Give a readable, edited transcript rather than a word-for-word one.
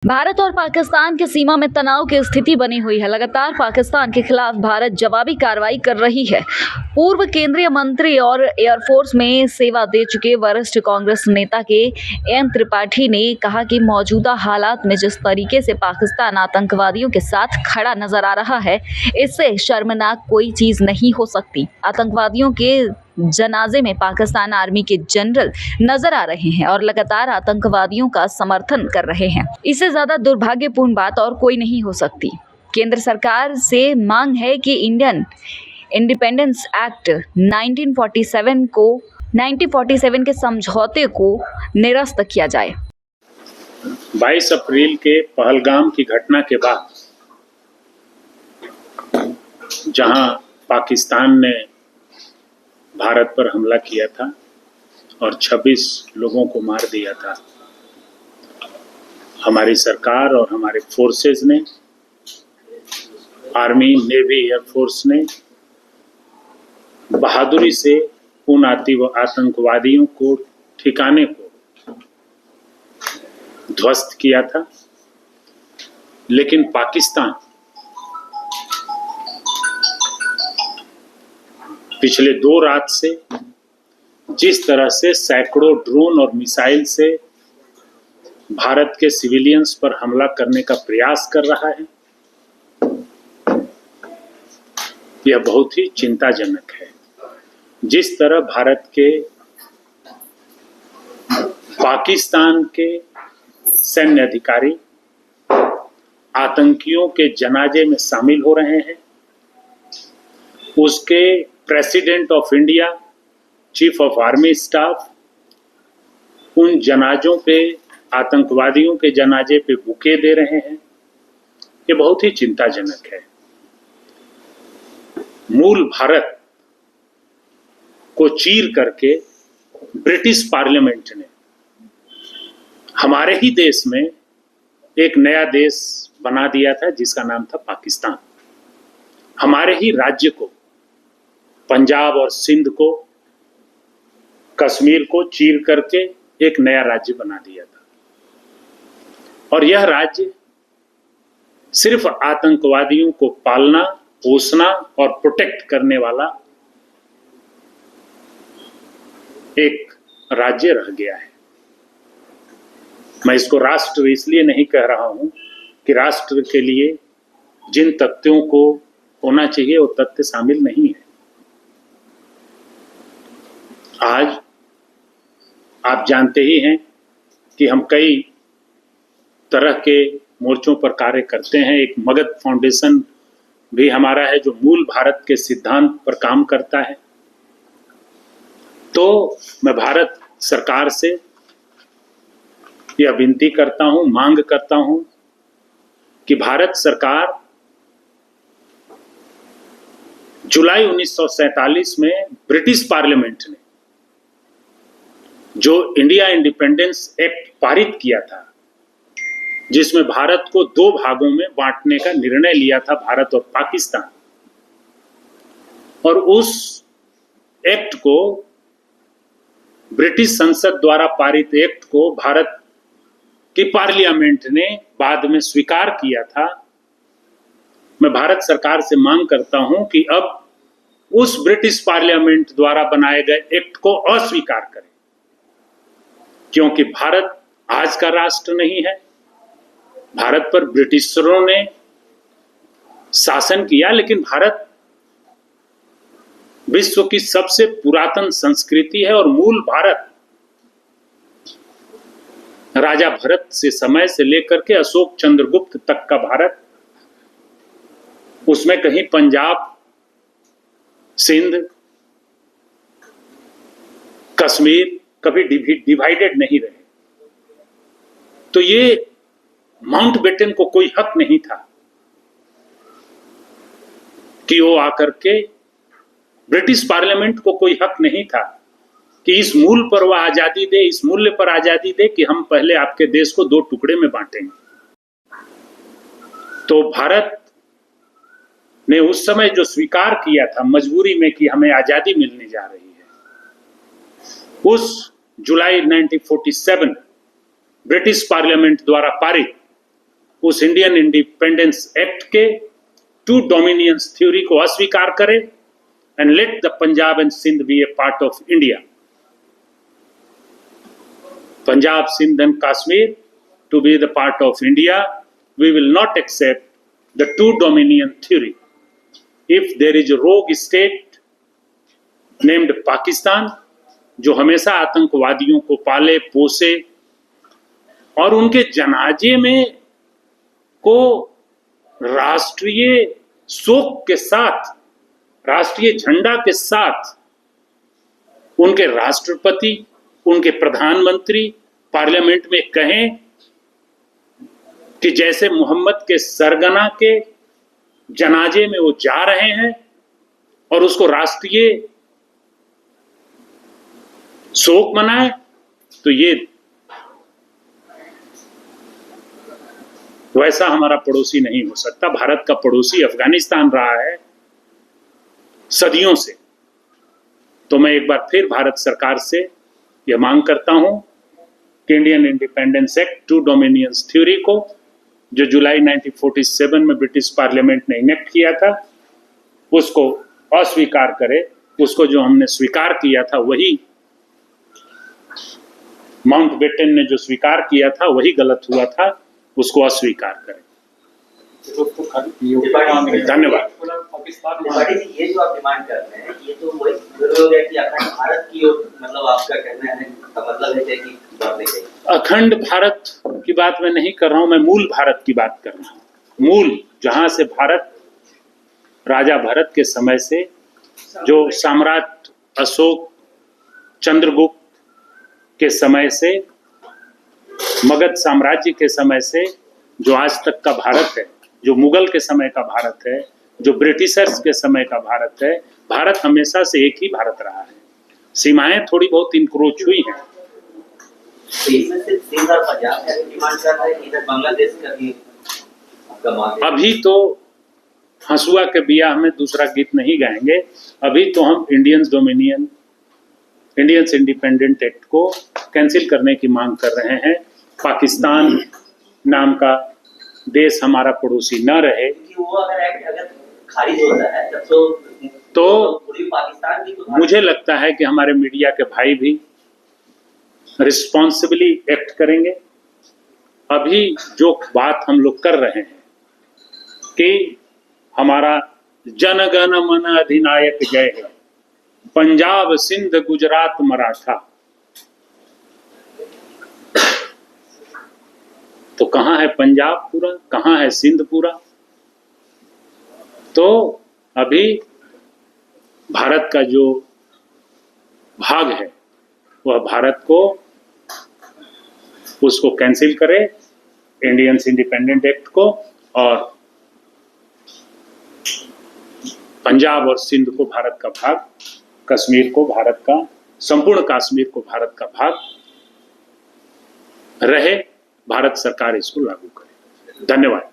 भारत और पाकिस्तान की सीमा में तनाव की स्थिति बनी हुई है। लगातार पाकिस्तान के खिलाफ भारत जवाबी कार्रवाई कर रही है। पूर्व केंद्रीय मंत्री और एयरफोर्स में सेवा दे चुके वरिष्ठ कांग्रेस नेता के एन त्रिपाठी ने कहा कि मौजूदा हालात में जिस तरीके से पाकिस्तान आतंकवादियों के साथ खड़ा नजर आ रहा है, इससे शर्मनाक कोई चीज नहीं हो सकती। आतंकवादियों के जनाजे में पाकिस्तान आर्मी के जनरल नजर आ रहे हैं और लगातार आतंकवादियों का समर्थन कर रहे हैं। इससे ज्यादा दुर्भाग्यपूर्ण बात और कोई नहीं हो सकती। केंद्र सरकार से मांग है कि इंडियन इंडिपेंडेंस एक्ट 1947 के समझौते को निरस्त किया जाए। 22 अप्रैल के पहलगाम की घटना के बाद जहां पाकिस्तान ने भारत पर हमला किया था और 26 लोगों को मार दिया था, हमारी सरकार और हमारे फोर्सेस ने, आर्मी, नेवी, एयरफोर्स ने बहादुरी से उन आतंकवादियों को, ठिकाने को ध्वस्त किया था। लेकिन पाकिस्तान पिछले 2 रात से जिस तरह से सैकड़ों ड्रोन और मिसाइल से भारत के सिविलियंस पर हमला करने का प्रयास कर रहा है, यह बहुत ही चिंताजनक है। जिस तरह भारत के, पाकिस्तान के सैन्य अधिकारी आतंकियों के जनाजे में शामिल हो रहे हैं, उसके president of India, chief of army staff उन जनाजों पे, आतंकवादियों के जनाजे पे बुके दे रहे हैं, ये बहुत ही चिंताजनक है। मूल भारत को चीर करके ब्रिटिश पार्लियामेंट ने हमारे ही देश में एक नया देश बना दिया था जिसका नाम था पाकिस्तान। हमारे ही राज्य को, पंजाब और सिंध को, कश्मीर को चीर करके एक नया राज्य बना दिया था। और यह राज्य सिर्फ आतंकवादियों को पालना, पोसना और प्रोटेक्ट करने वाला एक राज्य रह गया है। मैं इसको राष्ट्र इसलिए नहीं कह रहा हूं कि राष्ट्र के लिए जिन तथ्यों को होना चाहिए वो तथ्य शामिल नहीं है। आज आप जानते ही हैं कि हम कई तरह के मोर्चों पर कार्य करते हैं। एक मगध फाउंडेशन भी हमारा है जो मूल भारत के सिद्धांत पर काम करता है। तो मैं भारत सरकार से यह विनती करता हूं, मांग करता हूं कि भारत सरकार जुलाई 1947 में ब्रिटिश पार्लियामेंट ने जो इंडिया इंडिपेंडेंस एक्ट पारित किया था, जिसमें भारत को 2 भागों में बांटने का निर्णय लिया था, भारत और पाकिस्तान, और उस एक्ट को, ब्रिटिश संसद द्वारा पारित एक्ट को भारत की पार्लियामेंट ने बाद में स्वीकार किया था। मैं भारत सरकार से मांग करता हूं कि अब उस ब्रिटिश पार्लियामेंट द्वारा बनाए गए एक्ट को अस्वीकार करें, क्योंकि भारत आज का राष्ट्र नहीं है। भारत पर ब्रिटिशरों ने शासन किया, लेकिन भारत विश्व की सबसे पुरातन संस्कृति है और मूल भारत राजा भरत से समय से लेकर के अशोक चंद्रगुप्त तक का भारत, उसमें कहीं पंजाब, सिंध, कश्मीर कभी डिवाइडेड नहीं रहे। तो ये माउंटबेटन को कोई हक नहीं था कि वो आकर के, ब्रिटिश पार्लियामेंट को कोई हक नहीं था कि इस मूल पर वह आजादी दे, इस मूल्य पर आजादी दे कि हम पहले आपके देश को 2 टुकड़े में बांटेंगे। तो भारत ने उस समय जो स्वीकार किया था मजबूरी में कि हमें आजादी मिलने जा रही है, उस जुलाई 1947 ब्रिटिश पार्लियामेंट द्वारा पारित उस इंडियन इंडिपेंडेंस एक्ट के टू डोमिनियंस थ्योरी को अस्वीकार करे and let the Punjab and Sindh be a part of India. Punjab, Sindh and Kashmir to be the part of India. We will not accept the two dominion theory. If there is a rogue state named Pakistan, जो हमेशा आतंकवादियों को पाले पोसे और उनके जनाजे में को राष्ट्रीय शोक के साथ, राष्ट्रीय झंडा के साथ उनके राष्ट्रपति, उनके प्रधानमंत्री पार्लियामेंट में कहें कि जैसे मोहम्मद के सरगना के जनाजे में वो जा रहे हैं और उसको राष्ट्रीय शोक मनाए, तो ये वैसा हमारा पड़ोसी नहीं हो सकता. भारत का पड़ोसी अफगानिस्तान रहा है सदियों से. तो मैं एक बार फिर भारत सरकार से यह मांग करता हूं कि Indian independence act two dominions theory को, जो जुलाई 1947 में ब्रिटिश पार्लियामेंट ने इनेक्ट किया था, उसको अस्वीकार करे. उसको जो हमने स्वीकार किया था वही माउंटबेटन ने जो स्वीकार किया था वही गलत हुआ था, उसको अस्वीकार करें. धन्यवाद. ये जो आप डिमांड करते हैं, ये तो वही हो गया कि अखंड भारत की ओर, मतलब आपका कहना है का मतलब है कि बात नहीं है. अखंड भारत की बात मैं नहीं कर रहा हूं, मैं मूल भारत की बात कर रहा हूं. मूल, जहां से भारत राजा भरत के समय से, जो सम्राट अशोक, चंद्रगुप्त के समय से, मगध साम्राज्य के समय से जो आज तक का भारत है, जो मुगल के समय का भारत है, जो ब्रिटिशर्स के समय का भारत है, भारत हमेशा से एक ही भारत रहा है. सीमाएं थोड़ी बहुत इंक्रोच हुई हैं. अभी तो हंसुआ के बियाह में दूसरा गीत नहीं गाएंगे. अभी तो हम इंडियंस इंडिपेंडेंट एक्ट को कैंसिल करने की मांग कर रहे हैं. पाकिस्तान नाम का देश हमारा पड़ोसी न रहे. वो अगर खारिज होता है तब तो पूरी पाकिस्तान की मुझे लगता है कि हमारे मीडिया के भाई भी रिस्पॉन्सिबली एक्ट करेंगे. अभी जो बात हम लोग कर रहे हैं कि हमारा जनगण मन अधिनायक जय है, पंजाब सिंध गुजरात मराठा, तो कहां है पंजाब पूरा, कहां है सिंध पूरा? तो अभी भारत का जो भाग है वह भारत को, उसको कैंसिल करे, इंडियंस इंडिपेंडेंट एक्ट को, और पंजाब और सिंध को भारत का भाग, कश्मीर को भारत का, संपूर्ण कश्मीर को भारत का भाग रहे. भारत सरकार इसको लागू करे. धन्यवाद.